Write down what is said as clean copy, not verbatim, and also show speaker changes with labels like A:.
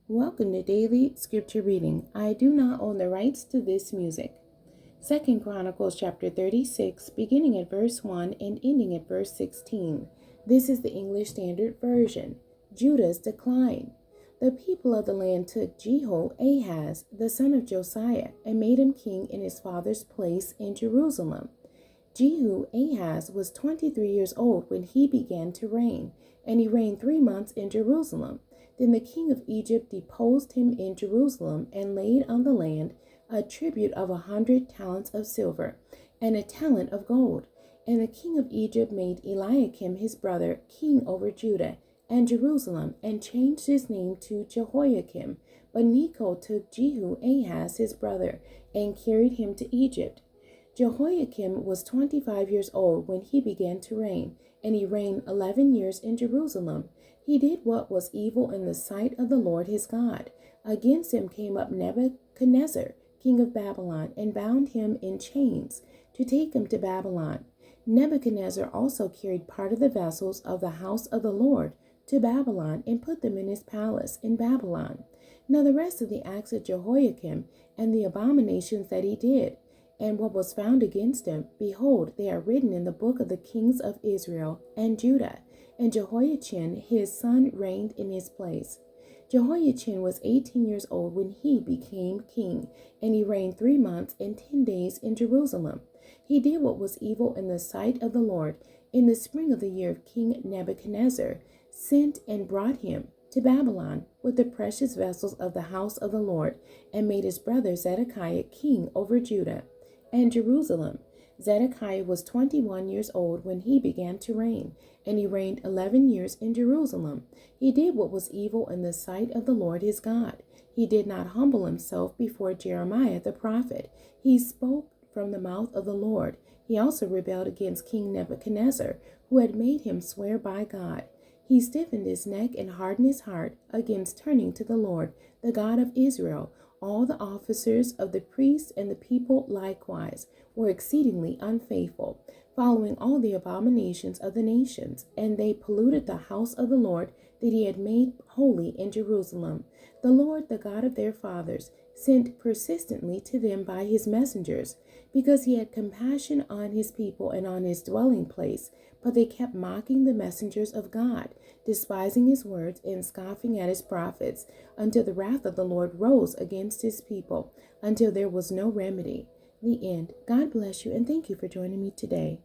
A: Welcome to Daily Scripture Reading. I do not own the rights to this music. 2 Chronicles chapter 36, beginning at verse 1 and ending at verse 16. This is the English Standard Version. Judah's decline. The people of the land took Jehoahaz, the son of Josiah, and made him king in his father's place in Jerusalem. Jehoahaz was 23 years old when he began to reign, and he reigned 3 months in Jerusalem. Then the king of Egypt deposed him in Jerusalem and laid on the land a tribute of 100 talents of silver and a talent of gold. And the king of Egypt made Eliakim his brother king over Judah and Jerusalem, and changed his name to Jehoiakim. But Necho took Jehoahaz his brother and carried him to Egypt. Jehoiakim was 25 years old when he began to reign, and he reigned 11 years in Jerusalem. He did what was evil in the sight of the Lord his God. Against him came up Nebuchadnezzar, king of Babylon, and bound him in chains to take him to Babylon. Nebuchadnezzar also carried part of the vessels of the house of the Lord to Babylon and put them in his palace in Babylon. Now the rest of the acts of Jehoiakim and the abominations that he did, and what was found against him, behold, they are written in the book of the kings of Israel and Judah. And Jehoiachin his son reigned in his place. Jehoiachin was 18 years old when he became king, and he reigned 3 months and 10 days in Jerusalem. He did what was evil in the sight of the Lord. In the spring of the year of King Nebuchadnezzar, sent and brought him to Babylon with the precious vessels of the house of the Lord, and made his brother Zedekiah king over Judah and Jerusalem. Zedekiah was 21 years old when he began to reign, and he reigned 11 years in Jerusalem. He did what was evil in the sight of the Lord his God. He did not humble himself before Jeremiah the prophet. He spoke from the mouth of the Lord. He also rebelled against King Nebuchadnezzar, who had made him swear by God. He stiffened his neck and hardened his heart against turning to the Lord, the God of Israel. All the officers of the priests and the people likewise were exceedingly unfaithful, following all the abominations of the nations, and they polluted the house of the Lord that he had made holy in Jerusalem. The Lord, the God of their fathers, sent persistently to them by his messengers, because he had compassion on his people and on his dwelling place. But they kept mocking the messengers of God, despising his words and scoffing at his prophets, until the wrath of the Lord rose against his people, until there was no remedy. The end. God bless you, and thank you for joining me today.